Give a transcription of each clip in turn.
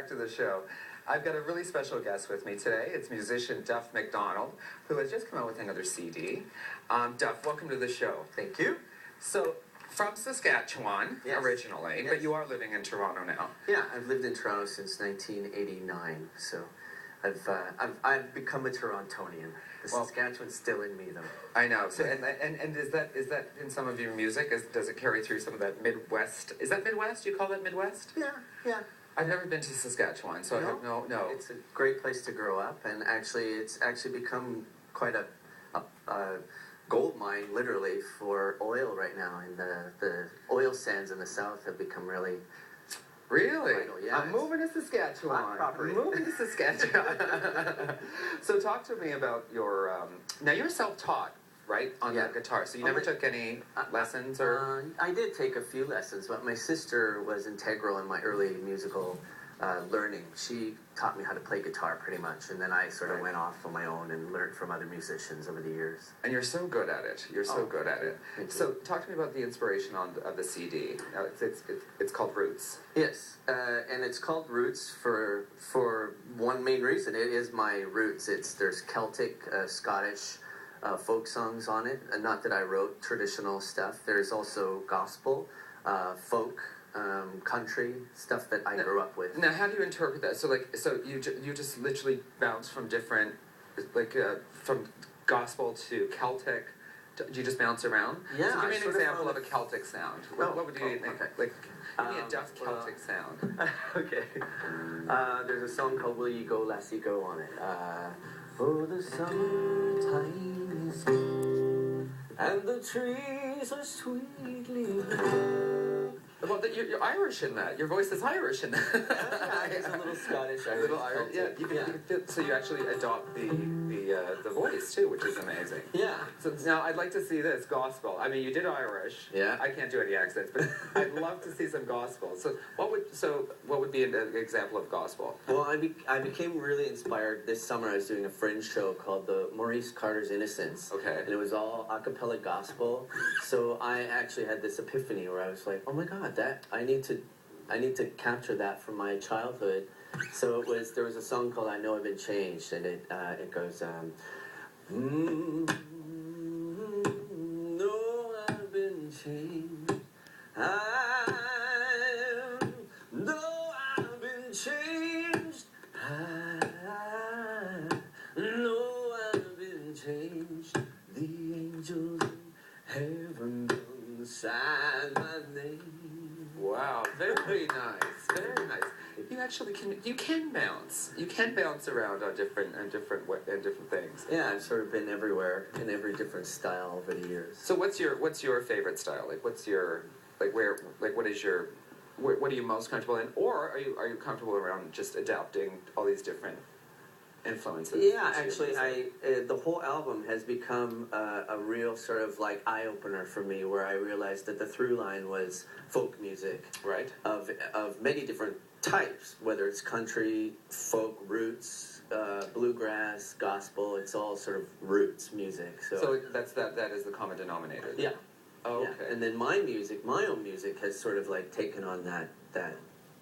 back to the show. I've got a really special guest with me today. It's musician Duff MacDonald, who has just come out with another CD. Duff, welcome to the show. Thank you. So, from Saskatchewan, Yes. originally, Yes. but you are living in Toronto now. Yeah, I've lived in Toronto since 1989, so I've become a Torontonian. The Well- Saskatchewan's still in me, though. I know. So, and is that in some of your music? Does it carry through some of that Midwest? Is that Midwest? You call that Midwest? Yeah. I've never been to Saskatchewan, so I have no. It's a great place to grow up, and it's actually become quite a gold mine, literally, for oil right now. And the oil sands in the south have become really. Really? Vital, yeah. I'm moving to Saskatchewan. Hot property. I'm moving to Saskatchewan. So talk to me about your. Now you're self-taught, right, on Yeah. that guitar. So you never took any lessons or. I did take a few lessons, but my sister was integral in my early musical learning. She taught me how to play guitar pretty much, and then I sort of went off on my own and learned from other musicians over the years. And you're so good at it. You're so good at it. Thank you. So talk to me about the inspiration of the CD. Now, it's called Roots. Yes, and it's called Roots for one main reason. It is my roots. There's Celtic, Scottish folk songs on it. Not that I wrote traditional stuff. There's also gospel, folk, country stuff that I grew up with. Now, how do you interpret that? So you just literally bounce from different, from gospel to Celtic. Do you just bounce around? Yeah, So give me I an sort of example found of a Celtic sound. What would you think? okay. Like, give me a Duff Celtic sound. Okay. There's a song called "Will You Go, Lassie Go" on it. Oh, the summertime is good, and the trees are sweetly blue. Well, you're Irish in that. Your voice is Irish in that. Yeah, there's a little Scottish, A little Irish. Yeah, you can feel, so you actually adopt the voice too, which is amazing. Yeah. So now I'd like to see this gospel. I mean, you did Irish. Yeah. I can't do any accents, but I'd love to see some gospel. So what would be an example of gospel? Well, I became really inspired this summer. I was doing a fringe show called the Maurice Carter's Innocence. Okay. And it was all a cappella gospel. So I actually had this epiphany where I was like, oh my God, I need to capture that from my childhood. So there was a song called "I Know I've Been Changed," and it goes, know I've been changed. I know I've been changed. I know I've been changed. The angels in heaven don't sign my name. Wow, very nice, very nice. You actually can bounce. You can bounce around on different things. Yeah, I've sort of been everywhere in every different style over the years. So what's your favorite style? Like what are you most comfortable in, or are you comfortable around just adapting all these different influences? Yeah, actually, the whole album has become a real sort of like eye-opener for me, where I realized that the through line was folk music, right, of many different types, whether it's country, folk, roots, bluegrass, gospel. It's all sort of roots music. So that is the common denominator. Yeah. Oh, Yeah. okay. And then my own music, has sort of like taken on that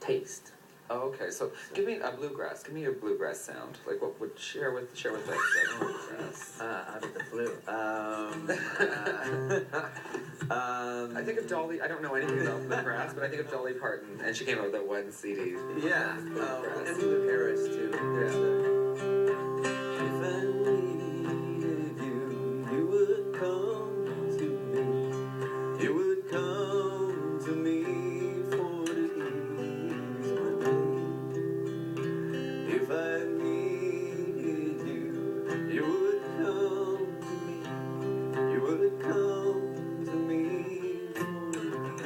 taste. Oh, okay. So give me a bluegrass. Give me your bluegrass sound. Like what would share with us? Out of the blue. I think of Dolly. I don't know anything about bluegrass, but I think of Dolly Parton, and she came out with that one CD. Yeah. Bluegrass. And Blue Paris too. Yeah. If I needed you, you would come to me. You would come to me for to ease my pain. If I needed you, you would come to me. You would come to me for to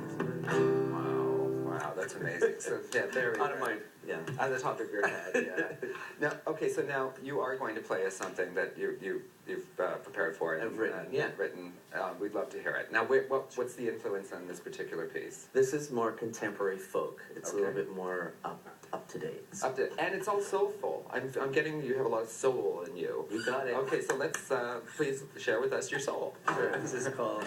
ease my pain. Wow, that's amazing. So yeah, very Out of my, yeah. on the top of your head. Yeah. Now, okay, so now you are going to play us something that you've prepared for and I've written, yeah. Written. We'd love to hear it. Now, what's the influence on this particular piece? This is more contemporary folk. It's a little Okay. bit more up to date. And it's all soulful. I'm getting you have a lot of soul in you. You got it. Okay, so let's please share with us your soul. Sure. This is called.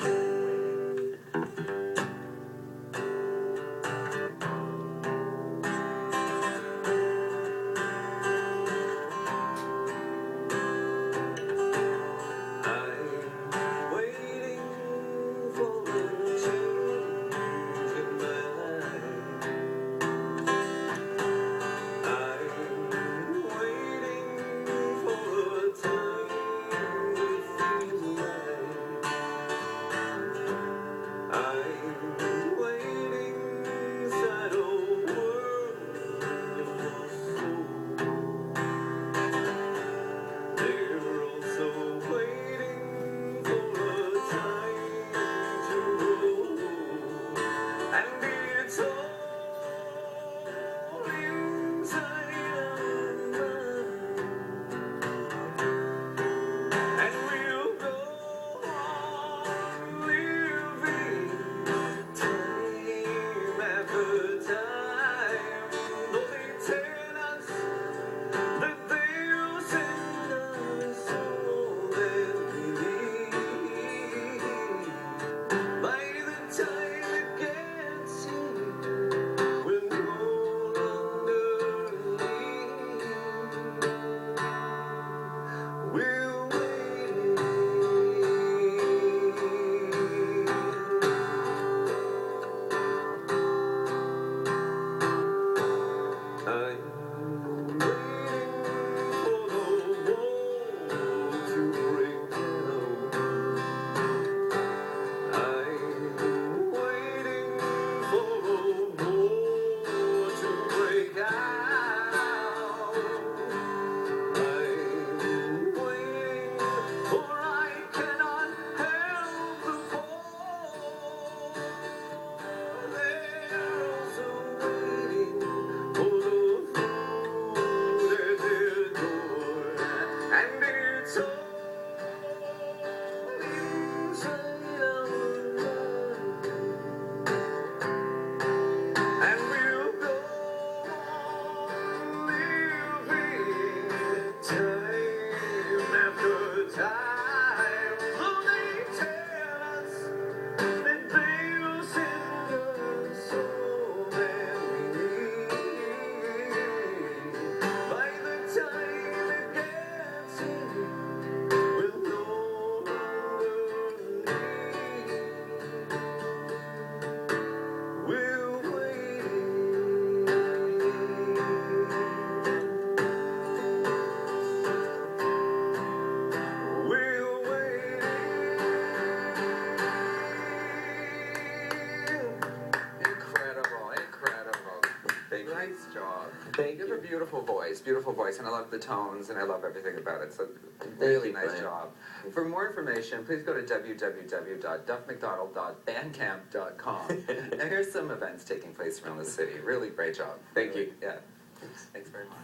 Nice job. You have a beautiful voice, and I love the tones, and I love everything about it. So, Thank really you, nice Brian. job. For more information, please go to www.duffmacdonald.bandcamp.com. And here's some events taking place around the city. Really great job. Thank you. Yeah. Thanks very much.